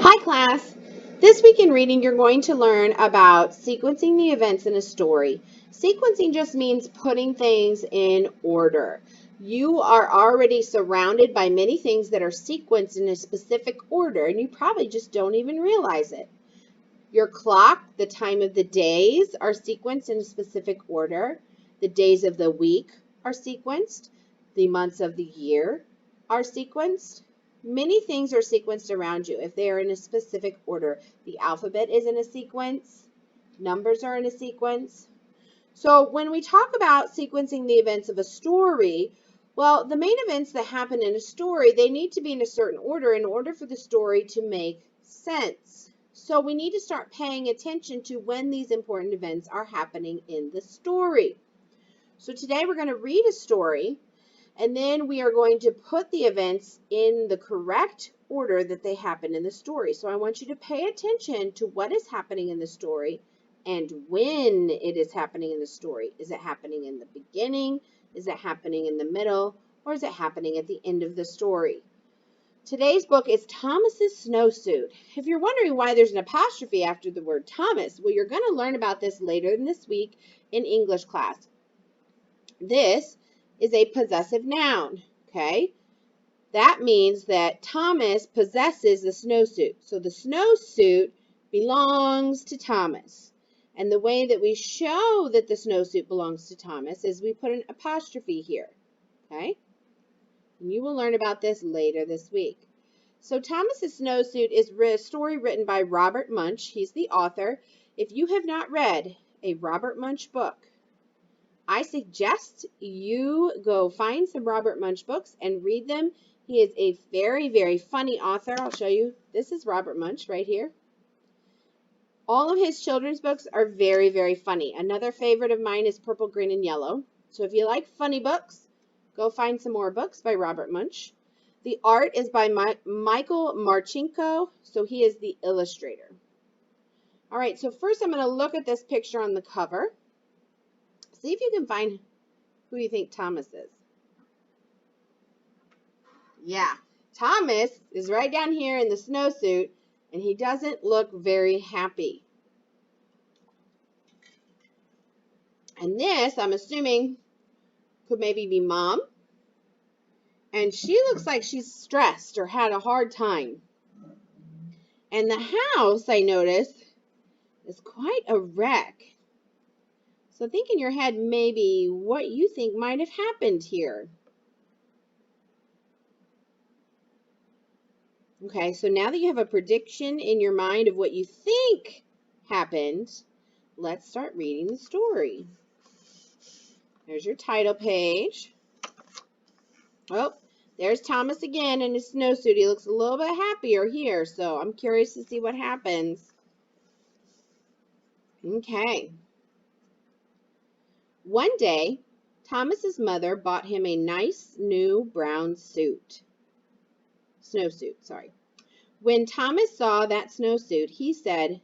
Hi class! This week in reading you're going to learn about sequencing the events in a story. Sequencing just means putting things in order. You are already surrounded by many things that are sequenced in a specific order and you probably just don't even realize it. Your clock, the time of the days are sequenced in a specific order. The days of the week are sequenced. The months of the year are sequenced. Many things are sequenced around you if they are in a specific order. The alphabet is in a sequence. Numbers are in a sequence. So when we talk about sequencing the events of a story, well, the main events that happen in a story, they need to be in a certain order in order for the story to make sense. So we need to start paying attention to when these important events are happening in the story. So today we're going to read a story, and then we are going to put the events in the correct order that they happen in the story. So I want you to pay attention to what is happening in the story and when it is happening in the story. Is it happening in the beginning? Is it happening in the middle? Or is it happening at the end of the story? Today's book is Thomas's Snowsuit. If you're wondering why there's an apostrophe after the word Thomas, well, you're going to learn about this later in this week in English class. This is a possessive noun, okay? That means that Thomas possesses the snowsuit. So the snowsuit belongs to Thomas. And the way that we show that the snowsuit belongs to Thomas is we put an apostrophe here, okay? And you will learn about this later this week. So Thomas's Snowsuit is a story written by Robert Munsch. He's the author. If you have not read a Robert Munsch book, I suggest you go find some Robert Munsch books and read them. He is a very, very funny author. I'll show you. This is Robert Munsch right here. All of his children's books are very, very funny. Another favorite of mine is Purple, Green, and Yellow. So if you like funny books, go find some more books by Robert Munsch. The art is by Michael Marchenko, so he is the illustrator. All right, so first I'm going to look at this picture on the cover. See if you can find who you think Thomas is. Yeah, Thomas is right down here in the snowsuit, and he doesn't look very happy. And this, I'm assuming, could maybe be Mom. And she looks like she's stressed or had a hard time. And the house, I notice, is quite a wreck. So think in your head maybe what you think might have happened here. Okay, so now that you have a prediction in your mind of what you think happened, let's start reading the story. There's your title page. Oh, there's Thomas again in his snowsuit. He looks a little bit happier here, so I'm curious to see what happens. Okay. One day, Thomas's mother bought him a nice new brown snowsuit. When Thomas saw that snowsuit, he said,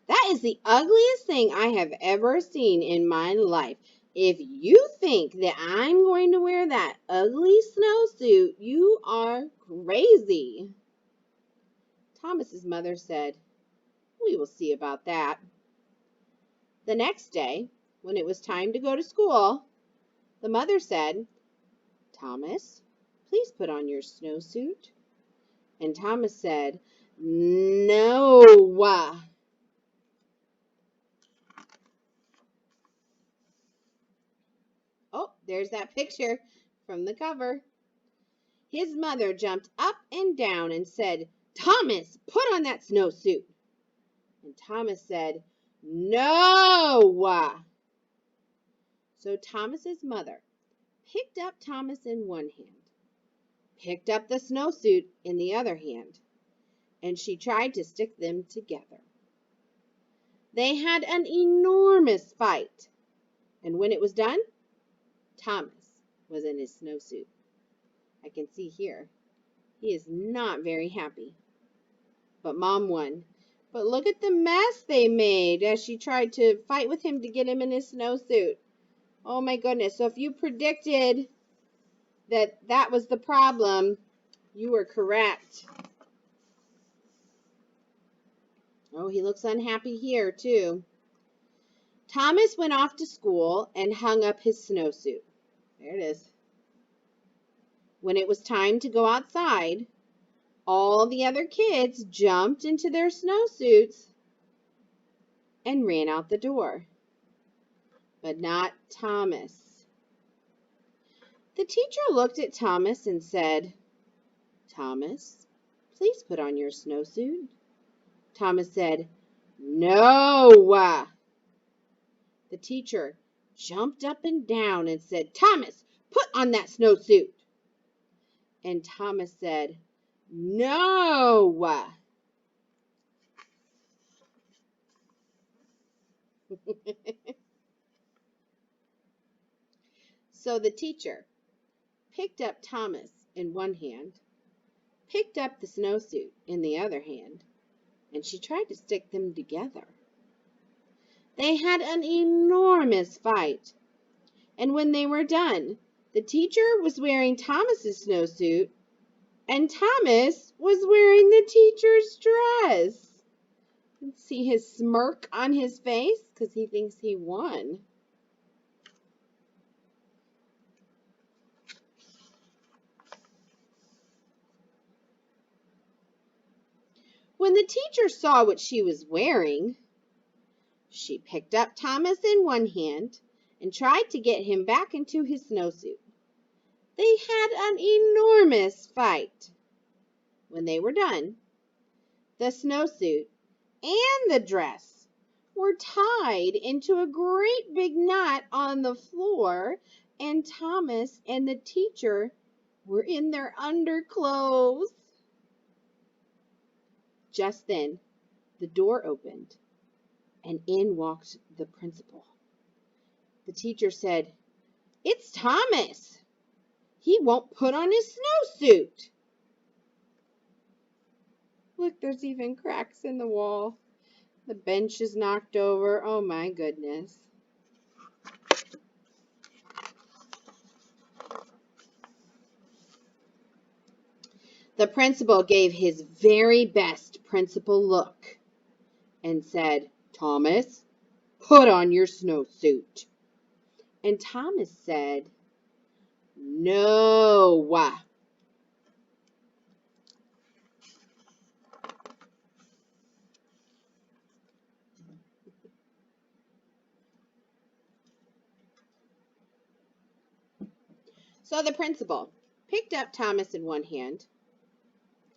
"That is the ugliest thing I have ever seen in my life. If you think that I'm going to wear that ugly snowsuit, you are crazy." Thomas's mother said, "We will see about that." The next day, when it was time to go to school, the mother said, "Thomas, please put on your snowsuit." And Thomas said, "No." Oh, there's that picture from the cover. His mother jumped up and down and said, "Thomas, put on that snowsuit." And Thomas said, "No." So Thomas's mother picked up Thomas in one hand, picked up the snowsuit in the other hand, and she tried to stick them together. They had an enormous fight, and when it was done, Thomas was in his snowsuit. I can see here, he is not very happy. But Mom won. But look at the mess they made as she tried to fight with him to get him in his snowsuit. Oh my goodness. So if you predicted that was the problem, you were correct. Oh, he looks unhappy here, too. Thomas went off to school and hung up his snowsuit. There it is. When it was time to go outside, all the other kids jumped into their snowsuits and ran out the door. But not Thomas. The teacher looked at Thomas and said, "Thomas, please put on your snowsuit." Thomas said, "No." The teacher jumped up and down and said, "Thomas, put on that snowsuit." And Thomas said, "No." So the teacher picked up Thomas in one hand, picked up the snowsuit in the other hand, and she tried to stick them together. They had an enormous fight, and when they were done, the teacher was wearing Thomas's snowsuit, and Thomas was wearing the teacher's dress. You can see his smirk on his face because he thinks he won. When the teacher saw what she was wearing, she picked up Thomas in one hand and tried to get him back into his snowsuit. They had an enormous fight. When they were done, the snowsuit and the dress were tied into a great big knot on the floor, and Thomas and the teacher were in their underclothes. Just then, the door opened, and in walked the principal. The teacher said, "It's Thomas. He won't put on his snowsuit." Look, there's even cracks in the wall. The bench is knocked over. Oh my goodness. The principal gave his very best principal look and said, "Thomas, put on your snowsuit." And Thomas said, "No." So the principal picked up Thomas in one hand,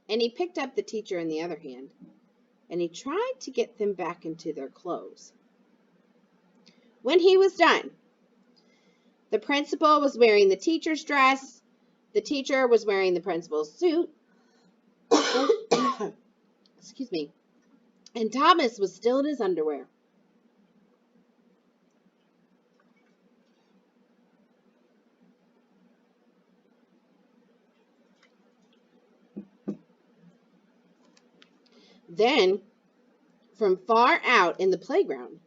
and he picked up the teacher in the other hand, and he tried to get them back into their clothes. When he was done, the principal was wearing the teacher's dress, the teacher was wearing the principal's suit, excuse me, and Thomas was still in his underwear. Then, from far out in the playground,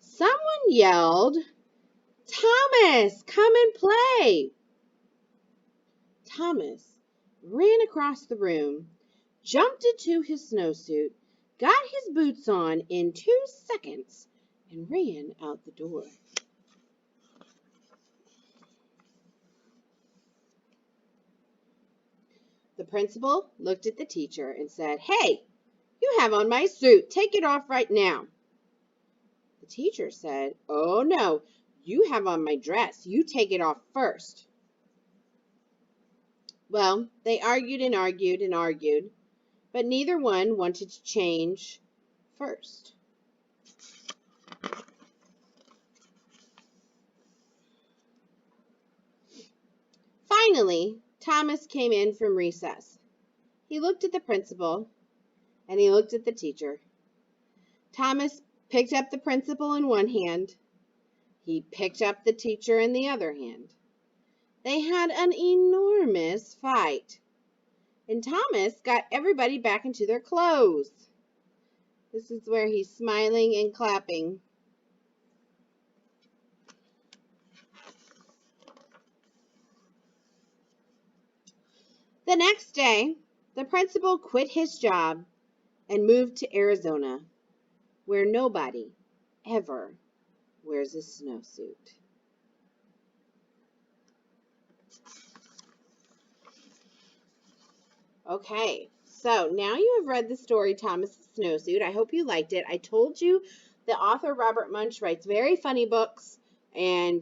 someone yelled, "Thomas, come and play." Thomas ran across the room, jumped into his snowsuit, got his boots on in 2 seconds, and ran out the door. The principal looked at the teacher and said, "Hey, you have on my suit. Take it off right now." The teacher said, "Oh no, you have on my dress. You take it off first." Well, they argued and argued and argued, but neither one wanted to change first. Finally, Thomas came in from recess. He looked at the principal and he looked at the teacher. Thomas picked up the principal in one hand. He picked up the teacher in the other hand. They had an enormous fight, and Thomas got everybody back into their clothes. This is where he's smiling and clapping. The next day, the principal quit his job and moved to Arizona. where nobody ever wears a snowsuit. Okay, so now you have read the story Thomas Snowsuit. I hope you liked it. I told you the author Robert Munsch writes very funny books, and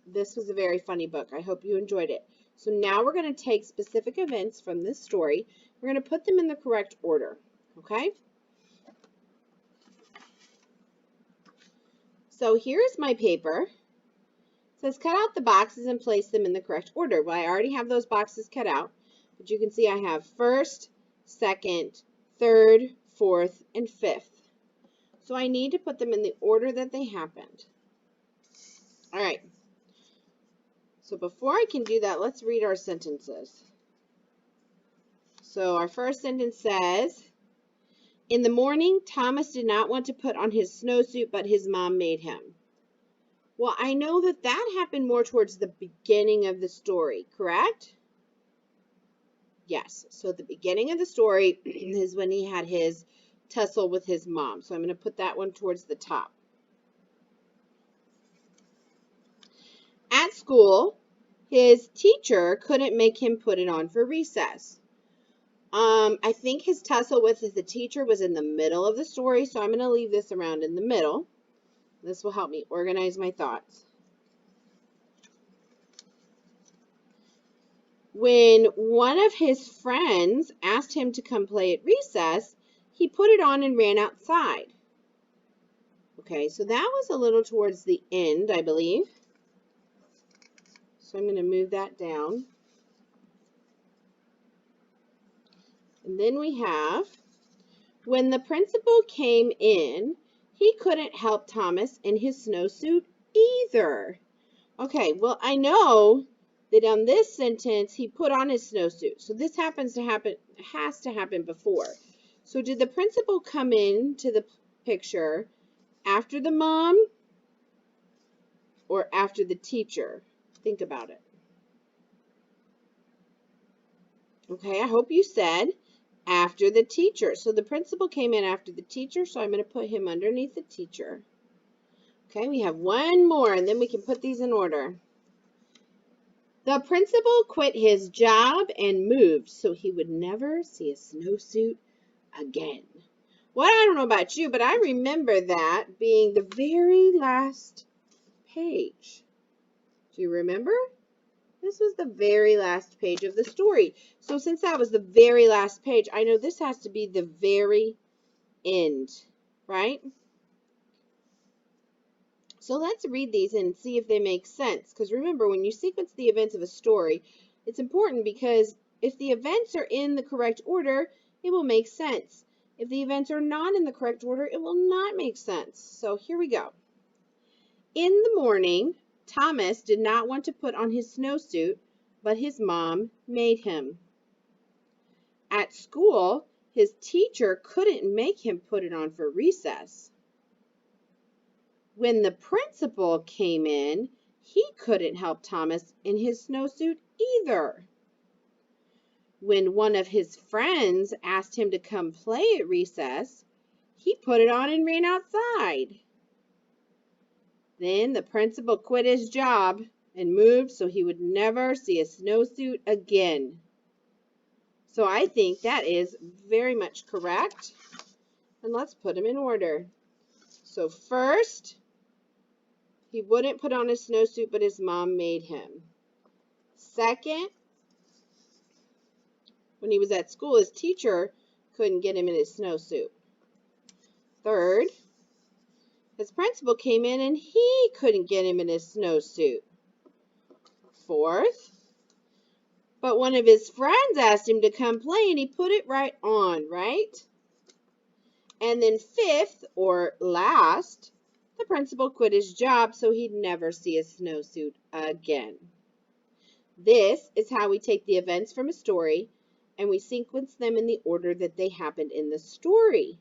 this was a very funny book. I hope you enjoyed it. So now we're going to take specific events from this story. We're going to put them in the correct order, okay? So here's my paper. It says cut out the boxes and place them in the correct order. Well, I already have those boxes cut out, but you can see I have first, second, third, fourth, and fifth. So I need to put them in the order that they happened. All right. So before I can do that, let's read our sentences. So our first sentence says, in the morning, Thomas did not want to put on his snowsuit, but his mom made him. Well, I know that that happened more towards the beginning of the story, correct? Yes. So the beginning of the story is when he had his tussle with his mom. So I'm going to put that one towards the top. At school, his teacher couldn't make him put it on for recess. I think his tussle with the teacher was in the middle of the story, so I'm going to leave this around in the middle. This will help me organize my thoughts. When one of his friends asked him to come play at recess, he put it on and ran outside. Okay, so that was a little towards the end, I believe. So I'm going to move that down. And then we have, when the principal came in, he couldn't help Thomas in his snowsuit either. Okay, well, I know that on this sentence, he put on his snowsuit. So this has to happen before. So did the principal come in to the picture after the mom or after the teacher? Think about it. Okay, I hope you said after the teacher. So the principal came in after the teacher, so I'm going to put him underneath the teacher. Okay, we have one more, and then we can put these in order. The principal quit his job and moved so he would never see a snowsuit again. Well, I don't know about you, but I remember that being the very last page. Do you remember? This was the very last page of the story. So since that was the very last page, I know this has to be the very end, right? So let's read these and see if they make sense. Because remember, when you sequence the events of a story, it's important because if the events are in the correct order, it will make sense. If the events are not in the correct order, it will not make sense. So here we go. In the morning, Thomas did not want to put on his snowsuit, but his mom made him. At school, his teacher couldn't make him put it on for recess. When the principal came in, he couldn't help Thomas in his snowsuit either. When one of his friends asked him to come play at recess, he put it on and ran outside. Then the principal quit his job and moved so he would never see a snowsuit again. So I think that is very much correct. And let's put them in order. So first, he wouldn't put on a snowsuit, but his mom made him. Second, when he was at school, his teacher couldn't get him in his snowsuit. Third, his principal came in and he couldn't get him in his snowsuit. Fourth, but one of his friends asked him to come play and he put it right on, right? And then fifth, or last, the principal quit his job so he'd never see a snowsuit again. This is how we take the events from a story and we sequence them in the order that they happened in the story.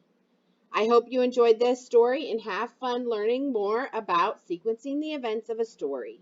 I hope you enjoyed this story and have fun learning more about sequencing the events of a story.